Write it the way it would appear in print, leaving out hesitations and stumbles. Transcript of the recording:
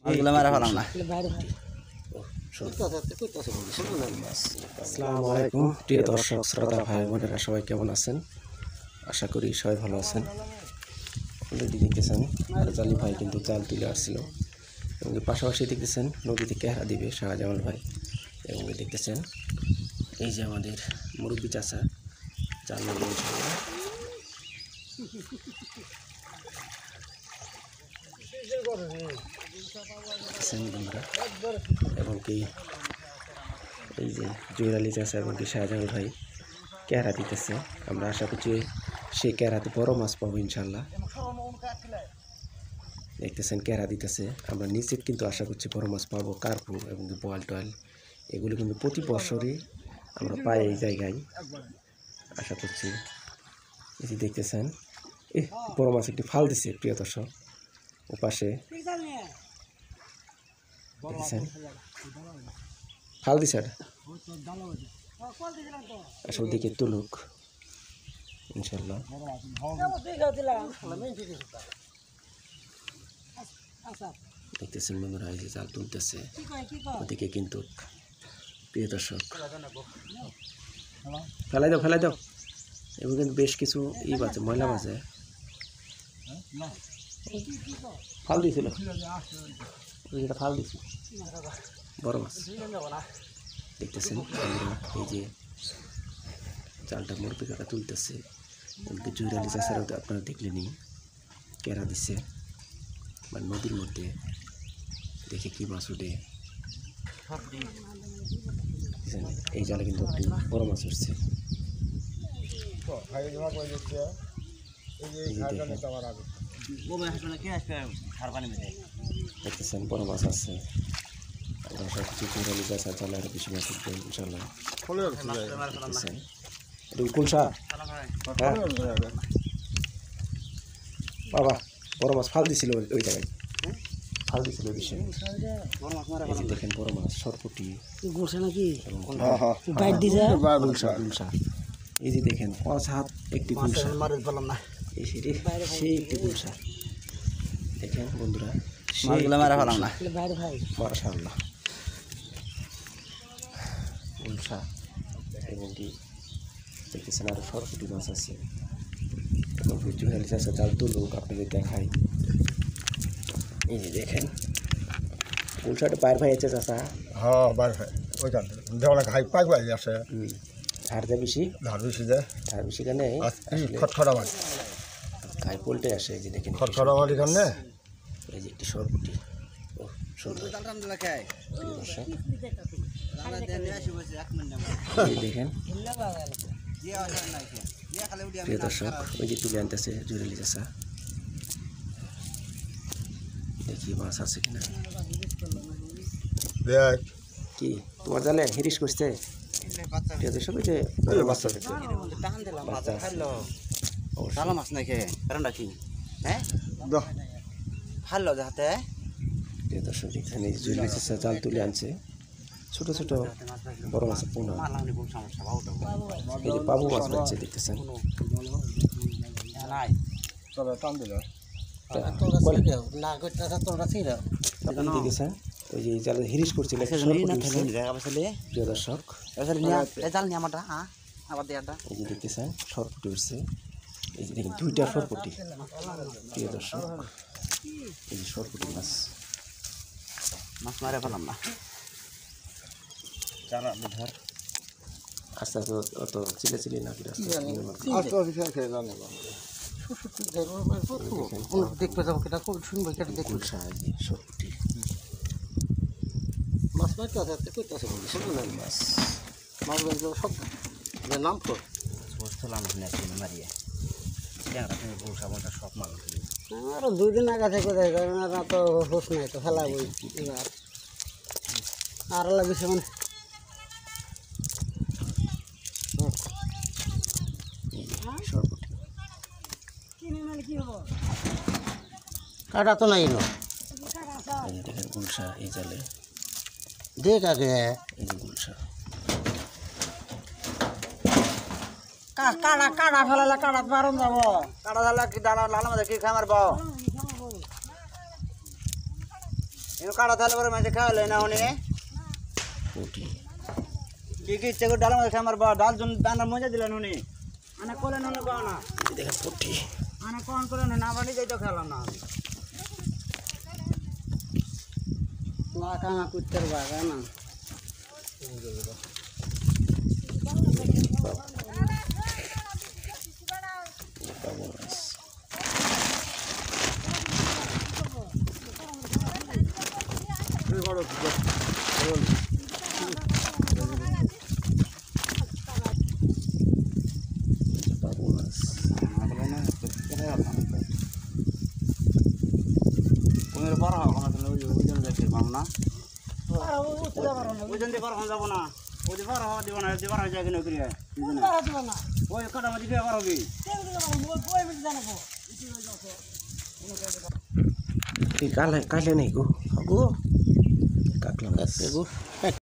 ওগুলো মারা ফেলাম না। আসসালামু আলাইকুম প্রিয় দর্শক শ্রোতা ভাই বোনেরা, সবাই কেমন আছেন? আশা করি সবাই ভালো আছেন। অলরেডি দেখতেছেন রাজালি ভাই কিন্তু জাল তুলে আসছিল, এবং পাশাপাশি দেখতেছেন নদীতে কেহারা দিবে শাহজামাল ভাই, এবং দেখতেছেন এই যে আমাদের মুরব্বী চাচা জাল নেবে ইনশাআল্লাহ। এবং কি এই যে জুয়েল আলী চাচা এবং কি শাহজাহান ভাই কেহারা দিতেছে। আমরা আশা করছি সেই কেহারাতে বড় মাছ পাবো ইনশাল্লাহ। দেখতেছেন কেহারা দিতেছে, আমরা নিশ্চিত কিন্তু আশা করছি বড় মাছ পাবো। কার্পু এবং বোয়াল টোয়াল এগুলো কিন্তু প্রতি বছরই আমরা পাই এই জায়গায়, আশা করছি। এই যে দেখতেছেন বড় মাছ একটি ফাল দিছে প্রিয় দর্শক, ও পাশে দেখতেছেন ফাল দিছে আসলে দিকে তুলুক ইনশাল্লাহ। দেখতেছেন বন্ধুরা এই যে জাল তুলতেছে, ওদিকে কিন্তু প্রিয় দর্শক ফেলাই দাও এবং কিন্তু বেশ কিছু আছে ময়লা মাছে ফাল দিয়েছিল, ফাল দিয়েছিল বড় মাছ। দেখতেছেন এই যে জালটা মুরব্বি কাকা তুলতেছে, এমনকি জুয়েল আলী চাচারাও তো আপনারা দেখলেনি কেরা দিচ্ছে বা নদীর মধ্যে দেখে কি মাছ উঠে। এই জালে কিন্তু একটি বড় মাছ উঠছে। দেখতেছেন বড় মাছ আছে, সব কিছু জুয়েল আলী চাচা জালে আরো বেশি মাছ উঠবে ইনশাল্লাহ। কুলসা বাবা বড় মাছ ফাল দিছিল ওই জায়গায়, ফাল দিছিল বিষয়ে দেখেন বড় মাছ সরপুটি নাকি এই যে দেখেন 5 হাত একটি সেই একটি গুলশা। দেখেন বন্ধুরা মারা ফেলাম না। মাশাআল্লাহ গুলশা, এবং কি দেখতেছেন আরো সরপুটি মাছ আছে। এবং জুয়েল আলী চাচা জাল তুলুক আপনাদের দেখাই। এই যে দেখেন গুলশাটা বাইর ভাই আছে চাচা। হ্যাঁ বাইর ভাই ওই জাল দেওয়া ঘাই পাই পাই আছে ধার বেশি কেন খটখটা মাছ ঘাই পোল্টে আসে। এই যে দেখেন খটখটা মাছ এখানে, এই যে একটি সরপুটি। ও সুন্দর দেখেন প্রিয় দর্শক, ওই যে তুলে আনতেছে জুয়েল আলী চাচা। দেখি মাছ আছে কিনা। দেখ কি তোমার জালে হিরিশ করছে প্রিয় দর্শক? ওই যে বাচ্চা ভালো মাছ নাকি কারণটা কি? হ্যাঁ ভালো যাতে প্রিয় দর্শক এখানে জুয়েল আলী চাচা জাল তুলে আনছে ছোট ছোট বড় মাছ পোনা। এই যে পাবু মাছ পাচ্ছে দেখতেছেন। দেখেছেন ওই যে জালে হিরিশ করছিল প্রিয় দর্শক। এই যে দেখতেছেন সরপুটি উঠছে, এই যে দেখেন 2টা সরপুটি প্রিয় দর্শক। এই যে সরপুটি মাছ মারা ফেলাম না। আস্তে আস্তে অত চিলে না ফিরে দেখবে যাবো কেটা শুনবো কেটে দেখুন সরপুটি মাছ মারতে আছে করতেছে মাছ মাছগুলো সব নাম তো মারিয়ে সব মাল আর 2 দিন আগে থেকে তো হোস নাই তো ফেলা বই এবার আর লাগছে মানে কাটা তো নাই দেখেন গুলশা এই জালে দেখ আগে এই যে গুলশা কাটা কাটা ফেলালে কাটা মারুন যাবো কাটা ফেলা কি দানা লাল মাঝে কি খামার বাও এনো কাটা তাহলে পরে মাঝে খাওয়ালে না হনে পুঁটি কি কি ইচ্ছে করে ডাল মাছ আমার ডাল জন দানা মজা দিলেন হনে আনা কোলেন হনে কোন না এই দেখেন পুঁটি আনা কোন কোলেন না আমরা নিজেই তো খেলাম না লাকানা কুত্তের বাগান বাবু মাছ বাবু মাছ কুমির বড় হবে না তাহলে ওই জন্য দেখতে পাম না ওই জন্য বড় যাব না ওই যে বড় হওয়া দিব না যে বড় যায় কিনা করিয়া ওই কাটা মাঝে বিয়ে বড় হবে এই কালে নাই গো কাকলা মাছ